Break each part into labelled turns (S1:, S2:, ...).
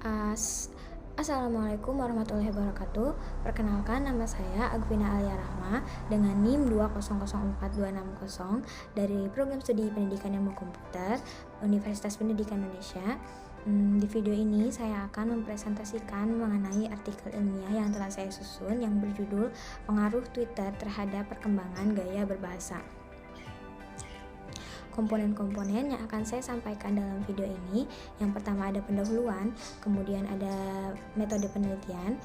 S1: As Assalamualaikum warahmatullahi wabarakatuh. Perkenalkan, nama saya Agvina Alia Rahma dengan NIM 2004260 dari Program Studi Pendidikan Ilmu Komputer Universitas Pendidikan Indonesia. Di video ini saya akan mempresentasikan mengenai artikel ilmiah yang telah saya susun yang berjudul Pengaruh Twitter Terhadap Perkembangan Gaya Berbahasa. Komponen-komponen yang akan saya sampaikan dalam video ini, yang pertama ada pendahuluan, kemudian ada metode penelitian,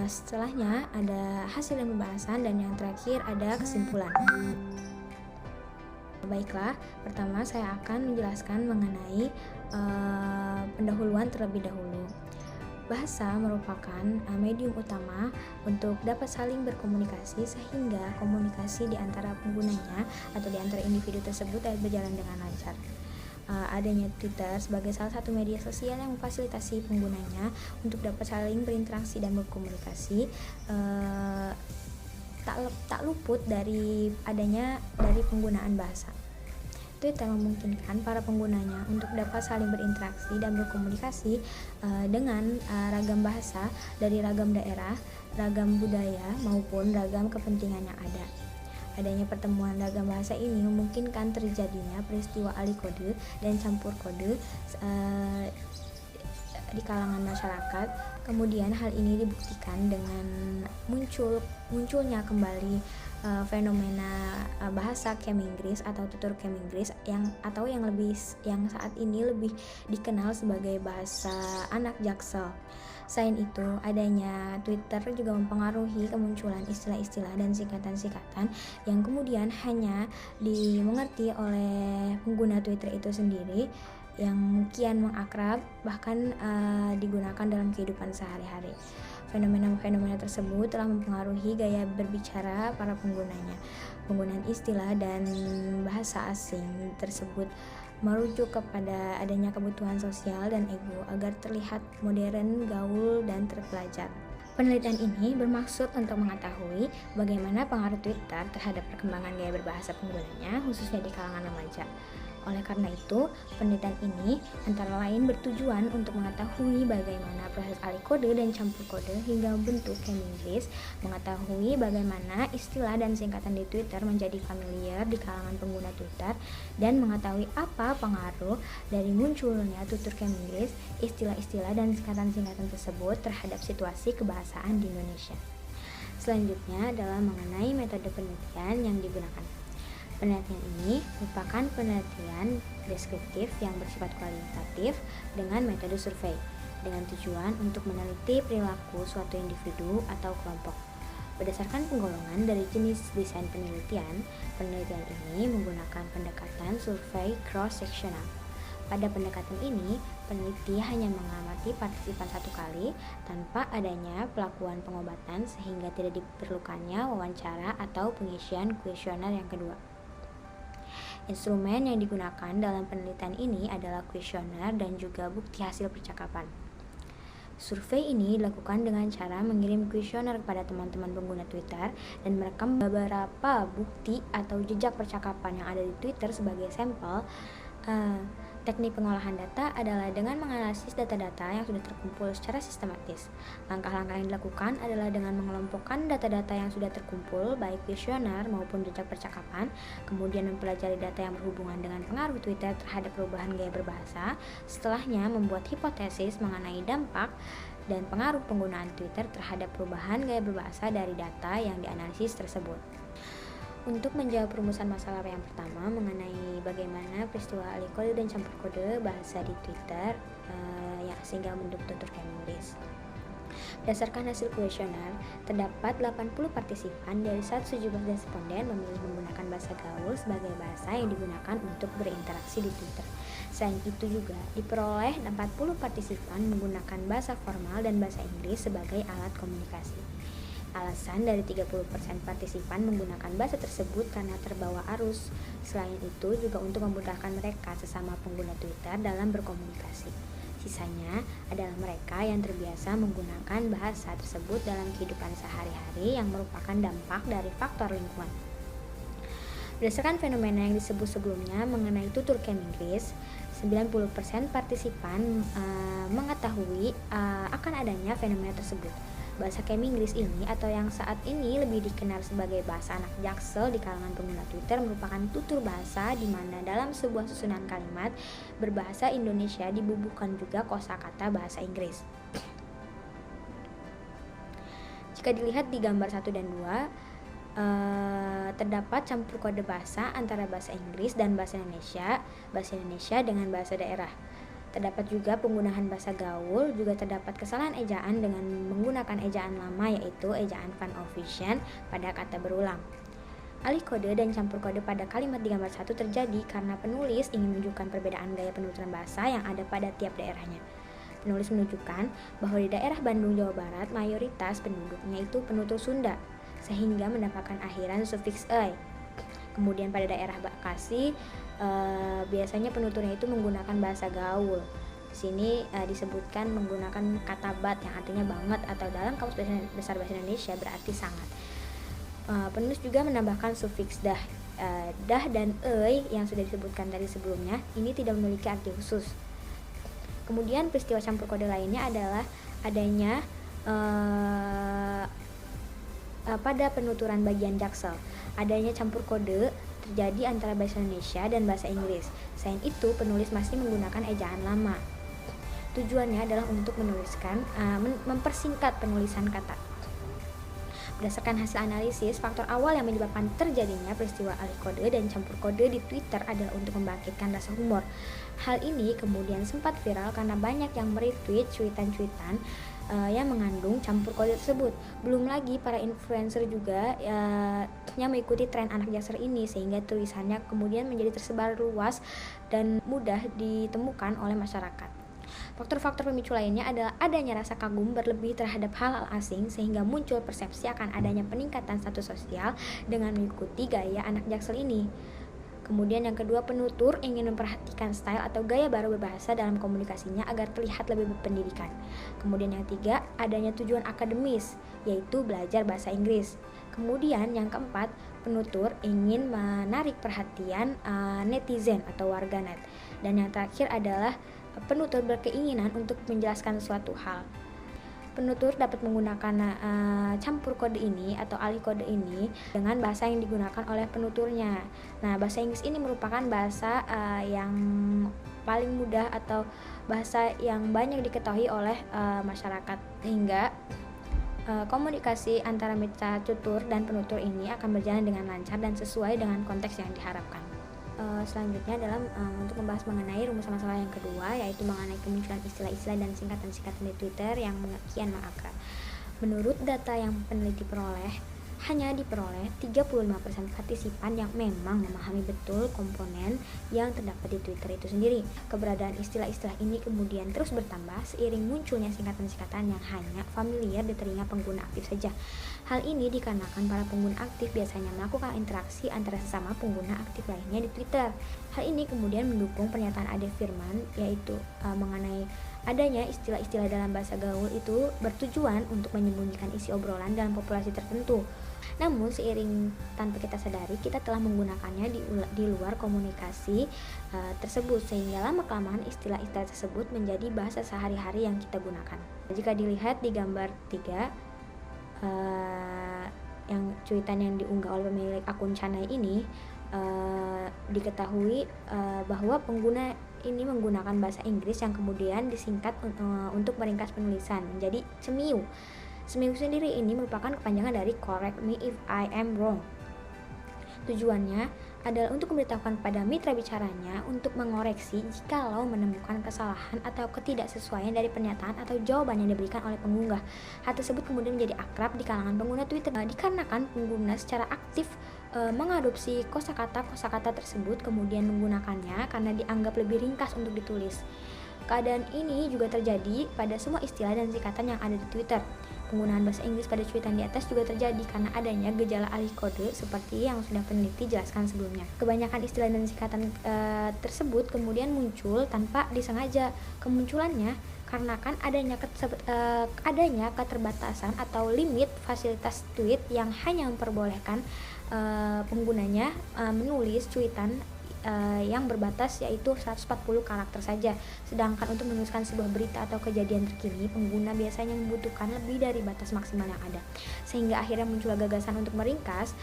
S1: setelahnya ada hasil dan pembahasan, dan yang terakhir ada kesimpulan. Baiklah, pertama saya akan menjelaskan mengenai pendahuluan terlebih dahulu. Bahasa merupakan medium utama untuk dapat saling berkomunikasi, sehingga komunikasi di antara penggunanya atau di antara individu tersebut dapat berjalan dengan lancar. Adanya Twitter sebagai salah satu media sosial yang memfasilitasi penggunanya untuk dapat saling berinteraksi dan berkomunikasi, tak luput dari penggunaan bahasa. Twitter memungkinkan para penggunanya untuk dapat saling berinteraksi dan berkomunikasi dengan ragam bahasa dari ragam daerah, ragam budaya, maupun ragam kepentingan yang ada. Adanya pertemuan ragam bahasa ini memungkinkan terjadinya peristiwa alih kode dan campur kode di kalangan masyarakat. Kemudian hal ini dibuktikan dengan munculnya kembali fenomena bahasa Keminggris atau tutur Keminggris yang saat ini lebih dikenal sebagai bahasa anak Jaksel. Selain itu, adanya Twitter juga mempengaruhi kemunculan istilah-istilah dan singkatan-singkatan yang kemudian hanya dimengerti oleh pengguna Twitter itu sendiri, yang kian mengakrab bahkan digunakan dalam kehidupan sehari-hari. Fenomena-fenomena tersebut telah mempengaruhi gaya berbicara para penggunanya. Penggunaan istilah dan bahasa asing tersebut merujuk kepada adanya kebutuhan sosial dan ego agar terlihat modern, gaul, dan terpelajar. Penelitian ini bermaksud untuk mengetahui bagaimana pengaruh Twitter terhadap perkembangan gaya berbahasa penggunanya, khususnya di kalangan remaja. Oleh karena itu, penelitian ini antara lain bertujuan untuk mengetahui bagaimana proses alih kode dan campur kode hingga bentuk Keminggris, mengetahui bagaimana istilah dan singkatan di Twitter menjadi familiar di kalangan pengguna Twitter, dan mengetahui apa pengaruh dari munculnya tutur Keminggris, istilah-istilah dan singkatan-singkatan tersebut terhadap situasi kebahasaan di Indonesia. Selanjutnya adalah mengenai metode penelitian yang digunakan. Penelitian ini merupakan penelitian deskriptif yang bersifat kualitatif dengan metode survei, dengan tujuan untuk meneliti perilaku suatu individu atau kelompok. Berdasarkan penggolongan dari jenis desain penelitian, penelitian ini menggunakan pendekatan survei cross-sectional. Pada pendekatan ini, peneliti hanya mengamati partisipan satu kali tanpa adanya pelakuan pengobatan, sehingga tidak diperlukannya wawancara atau pengisian kuesioner yang kedua. Instrumen yang digunakan dalam penelitian ini adalah kuesioner dan juga bukti hasil percakapan. Survei ini dilakukan dengan cara mengirim kuesioner kepada teman-teman pengguna Twitter dan merekam beberapa bukti atau jejak percakapan yang ada di Twitter sebagai sampel. Teknik pengolahan data adalah dengan menganalisis data-data yang sudah terkumpul secara sistematis. Langkah-langkah yang dilakukan adalah dengan mengelompokkan data-data yang sudah terkumpul, baik kuesioner maupun jejak percakapan, kemudian mempelajari data yang berhubungan dengan pengaruh Twitter terhadap perubahan gaya berbahasa, setelahnya membuat hipotesis mengenai dampak dan pengaruh penggunaan Twitter terhadap perubahan gaya berbahasa dari data yang dianalisis tersebut. Untuk menjawab rumusan masalah yang pertama mengenai bagaimana peristiwa alih kode dan campur kode bahasa di Twitter sehingga membentuk tutur Keminggris. Berdasarkan hasil kuesioner, terdapat 80 partisipan dari 117 responden memilih menggunakan bahasa gaul sebagai bahasa yang digunakan untuk berinteraksi di Twitter. Selain itu juga diperoleh 40 partisipan menggunakan bahasa formal dan bahasa Inggris sebagai alat komunikasi. Alasan dari 30% partisipan menggunakan bahasa tersebut karena terbawa arus. Selain itu juga untuk memudahkan mereka sesama pengguna Twitter dalam berkomunikasi. Sisanya adalah mereka yang terbiasa menggunakan bahasa tersebut dalam kehidupan sehari-hari yang merupakan dampak dari faktor lingkungan. Berdasarkan fenomena yang disebut sebelumnya mengenai tutur Keminggris, 90% partisipan mengetahui diketahui akan adanya fenomena tersebut. Bahasa Kemi-Inggris ini atau yang saat ini lebih dikenal sebagai bahasa anak Jaksel di kalangan pengguna Twitter merupakan tutur bahasa di mana dalam sebuah susunan kalimat berbahasa Indonesia dibubuhkan juga kosakata bahasa Inggris. Jika dilihat di gambar 1 dan 2, terdapat campur kode bahasa antara bahasa Inggris dan bahasa Indonesia dengan bahasa daerah. Terdapat juga penggunaan bahasa gaul, juga terdapat kesalahan ejaan dengan menggunakan ejaan lama yaitu ejaan Van Ophuijsen pada kata berulang. Alih kode dan campur kode pada kalimat di gambar 1 terjadi karena penulis ingin menunjukkan perbedaan gaya penuturan bahasa yang ada pada tiap daerahnya. Penulis menunjukkan bahwa di daerah Bandung, Jawa Barat, mayoritas penduduknya itu penutur Sunda, sehingga mendapatkan akhiran sufiks "ey". Kemudian pada daerah Bekasi biasanya penuturnya itu menggunakan bahasa gaul. Di sini disebutkan menggunakan kata bat yang artinya banget atau dalam Kamus Besar Bahasa Indonesia berarti sangat. Penulis juga menambahkan sufiks dah dan "ey" yang sudah disebutkan dari sebelumnya ini tidak memiliki arti khusus. Kemudian peristiwa campur kode lainnya adalah adanya pada penuturan bagian Jaksel. Adanya campur kode terjadi antara bahasa Indonesia dan bahasa Inggris. Selain itu, penulis masih menggunakan ejaan lama. Tujuannya adalah untuk mempersingkat penulisan kata. Berdasarkan hasil analisis, faktor awal yang menyebabkan terjadinya peristiwa alih kode dan campur kode di Twitter adalah untuk membangkitkan rasa humor. Hal ini kemudian sempat viral karena banyak yang meretweet cuitan-cuitan yang mengandung campur kode tersebut. Belum lagi para influencer juga yang mengikuti tren anak Jaksel ini, sehingga tulisannya kemudian menjadi tersebar luas dan mudah ditemukan oleh masyarakat. Faktor-faktor pemicu lainnya adalah adanya rasa kagum berlebih terhadap hal-hal asing sehingga muncul persepsi akan adanya peningkatan status sosial dengan mengikuti gaya anak Jaksel ini. Kemudian yang kedua, penutur ingin memperhatikan style atau gaya baru berbahasa dalam komunikasinya agar terlihat lebih berpendidikan. Kemudian yang ketiga, adanya tujuan akademis, yaitu belajar bahasa Inggris. Kemudian yang keempat, penutur ingin menarik perhatian netizen atau warganet. Dan yang terakhir adalah penutur berkeinginan untuk menjelaskan suatu hal. Penutur dapat menggunakan campur kode ini atau alih kode ini dengan bahasa yang digunakan oleh penuturnya. Nah, bahasa Inggris ini merupakan bahasa yang paling mudah atau bahasa yang banyak diketahui oleh masyarakat, sehingga komunikasi antara mitra tutur dan penutur ini akan berjalan dengan lancar dan sesuai dengan konteks yang diharapkan. Selanjutnya adalah untuk membahas mengenai rumusan masalah yang kedua, yaitu mengenai kemunculan istilah-istilah dan singkatan-singkatan di Twitter yang kian mengakrab. Menurut data yang peneliti peroleh, hanya diperoleh 35% partisipan yang memang memahami betul komponen yang terdapat di Twitter itu sendiri. Keberadaan istilah-istilah ini kemudian terus bertambah seiring munculnya singkatan-singkatan yang hanya familiar di telinga pengguna aktif saja. Hal ini dikarenakan para pengguna aktif biasanya melakukan interaksi antara sesama pengguna aktif lainnya di Twitter. Hal ini kemudian mendukung pernyataan Ade Firman, yaitu mengenai adanya istilah-istilah dalam bahasa gaul itu bertujuan untuk menyembunyikan isi obrolan dalam populasi tertentu. Namun seiring tanpa kita sadari, kita telah menggunakannya di luar komunikasi tersebut, sehingga lama-kelamaan istilah-istilah tersebut menjadi bahasa sehari-hari yang kita gunakan. Jika dilihat di gambar 3, yang cuitan yang diunggah oleh pemilik akun Canai ini, diketahui bahwa pengguna ini menggunakan bahasa Inggris yang kemudian disingkat untuk meringkas penulisan menjadi CEMIU. CEMIU sendiri ini merupakan kepanjangan dari Correct Me If I Am Wrong. Tujuannya adalah untuk memberitahukan pada mitra bicaranya untuk mengoreksi jikalau menemukan kesalahan atau ketidaksesuaian dari pernyataan atau jawaban yang diberikan oleh pengunggah. Hal tersebut kemudian menjadi akrab di kalangan pengguna Twitter dikarenakan pengguna secara aktif mengadopsi kosakata tersebut kemudian menggunakannya karena dianggap lebih ringkas untuk ditulis. Keadaan ini juga terjadi pada semua istilah dan singkatan yang ada di Twitter. Penggunaan bahasa Inggris pada cuitan di atas juga terjadi karena adanya gejala alih kode seperti yang sudah peneliti jelaskan sebelumnya. Kebanyakan istilah dan singkatan tersebut kemudian muncul tanpa disengaja. Kemunculannya karena kan adanya keterbatasan atau limit fasilitas tweet yang hanya memperbolehkan penggunanya menulis cuitan yang berbatas yaitu 140 karakter saja. Sedangkan untuk menuliskan sebuah berita atau kejadian terkini, pengguna biasanya membutuhkan lebih dari batas maksimal yang ada. Sehingga akhirnya muncul gagasan untuk meringkas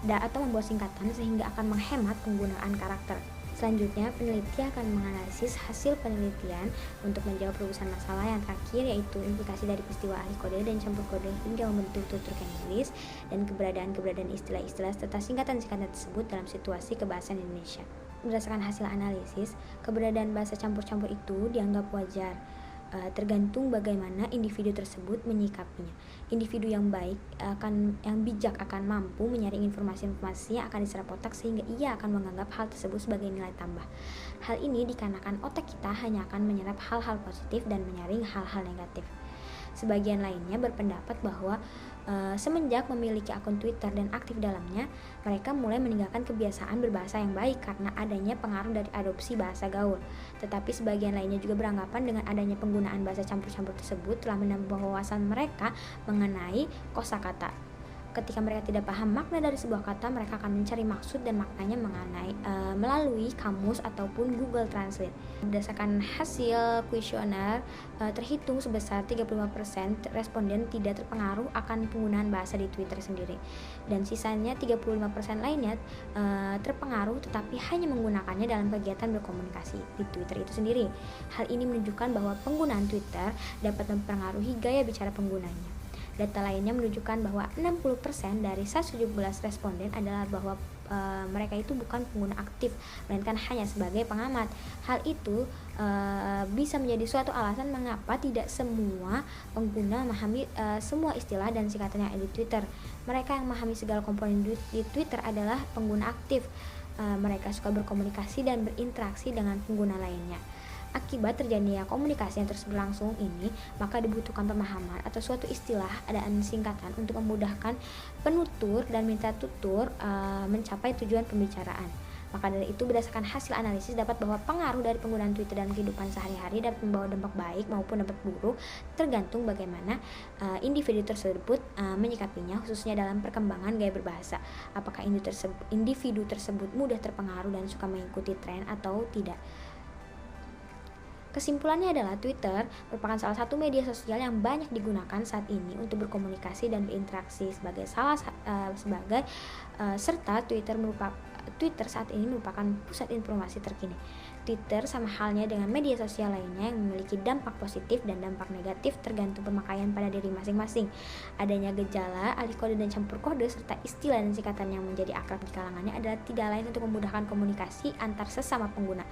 S1: atau membuat singkatan sehingga akan menghemat penggunaan karakter. Selanjutnya, peneliti akan menganalisis hasil penelitian untuk menjawab rumusan masalah yang terakhir, yaitu implikasi dari peristiwa ahli kode dan campur kode hingga membentuk tutur Cambridge dan keberadaan istilah-istilah serta singkatan-singkatan tersebut dalam situasi kebahasaan Indonesia. Berdasarkan hasil analisis, keberadaan bahasa campur-campur itu dianggap wajar, tergantung bagaimana individu tersebut menyikapinya. Individu yang bijak akan mampu menyaring informasi-informasi yang akan diserap otak sehingga ia akan menganggap hal tersebut sebagai nilai tambah. Hal ini dikarenakan otak kita hanya akan menyerap hal-hal positif dan menyaring hal-hal negatif. Sebagian lainnya berpendapat bahwa semenjak memiliki akun Twitter dan aktif dalamnya, mereka mulai meninggalkan kebiasaan berbahasa yang baik karena adanya pengaruh dari adopsi bahasa gaul. Tetapi sebagian lainnya juga beranggapan dengan adanya penggunaan bahasa campur-campur tersebut telah menambah wawasan mereka mengenai kosakata. Ketika mereka tidak paham makna dari sebuah kata, mereka akan mencari maksud dan maknanya melalui kamus ataupun Google Translate. Berdasarkan hasil kuesioner, terhitung sebesar 35% responden tidak terpengaruh akan penggunaan bahasa di Twitter sendiri. Dan sisanya 35% lainnya terpengaruh tetapi hanya menggunakannya dalam kegiatan berkomunikasi di Twitter itu sendiri. Hal ini menunjukkan bahwa penggunaan Twitter dapat mempengaruhi gaya bicara penggunanya. Data lainnya menunjukkan bahwa 60% dari 117 responden adalah bahwa mereka itu bukan pengguna aktif, melainkan hanya sebagai pengamat. Hal itu bisa menjadi suatu alasan mengapa tidak semua pengguna memahami semua istilah dan singkatan yang ada di Twitter. Mereka yang memahami segala komponen di Twitter adalah pengguna aktif. Mereka suka berkomunikasi dan berinteraksi dengan pengguna lainnya. Akibat terjadinya komunikasi yang terus berlangsung ini, maka dibutuhkan pemahaman atau suatu istilah dan singkatan untuk memudahkan penutur dan minta tutur mencapai tujuan pembicaraan. Maka dari itu, berdasarkan hasil analisis dapat bahwa pengaruh dari penggunaan Twitter dalam kehidupan sehari-hari dapat membawa dampak baik maupun dampak buruk, tergantung bagaimana individu tersebut menyikapinya, khususnya dalam perkembangan gaya berbahasa. Apakah individu tersebut mudah terpengaruh dan suka mengikuti tren atau tidak. Kesimpulannya adalah Twitter merupakan salah satu media sosial yang banyak digunakan saat ini untuk berkomunikasi dan berinteraksi serta Twitter saat ini merupakan pusat informasi terkini. Twitter sama halnya dengan media sosial lainnya yang memiliki dampak positif dan dampak negatif tergantung pemakaian pada diri masing-masing. Adanya gejala, alih kode dan campur kode serta istilah dan singkatan yang menjadi akrab di kalangannya adalah tidak lain untuk memudahkan komunikasi antar sesama pengguna.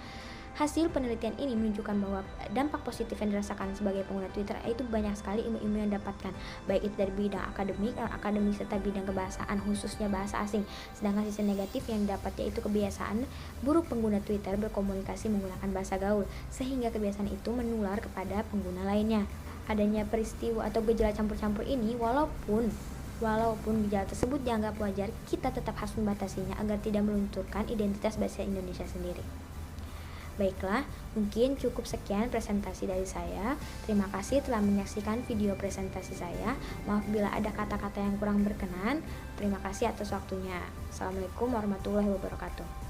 S1: Hasil penelitian ini menunjukkan bahwa dampak positif yang dirasakan sebagai pengguna Twitter itu banyak sekali ilmu-ilmu yang didapatkan, baik itu dari bidang akademik, non-akademik, serta bidang kebahasaan, khususnya bahasa asing. Sedangkan sisi negatif yang didapat yaitu kebiasaan buruk pengguna Twitter berkomunikasi menggunakan bahasa gaul, sehingga kebiasaan itu menular kepada pengguna lainnya. Adanya peristiwa atau gejala campur-campur ini, walaupun gejala tersebut dianggap wajar, kita tetap harus membatasinya agar tidak melunturkan identitas bahasa Indonesia sendiri. Baiklah, mungkin cukup sekian presentasi dari saya. Terima kasih telah menyaksikan video presentasi saya. Maaf bila ada kata-kata yang kurang berkenan. Terima kasih atas waktunya. Assalamualaikum warahmatullahi wabarakatuh.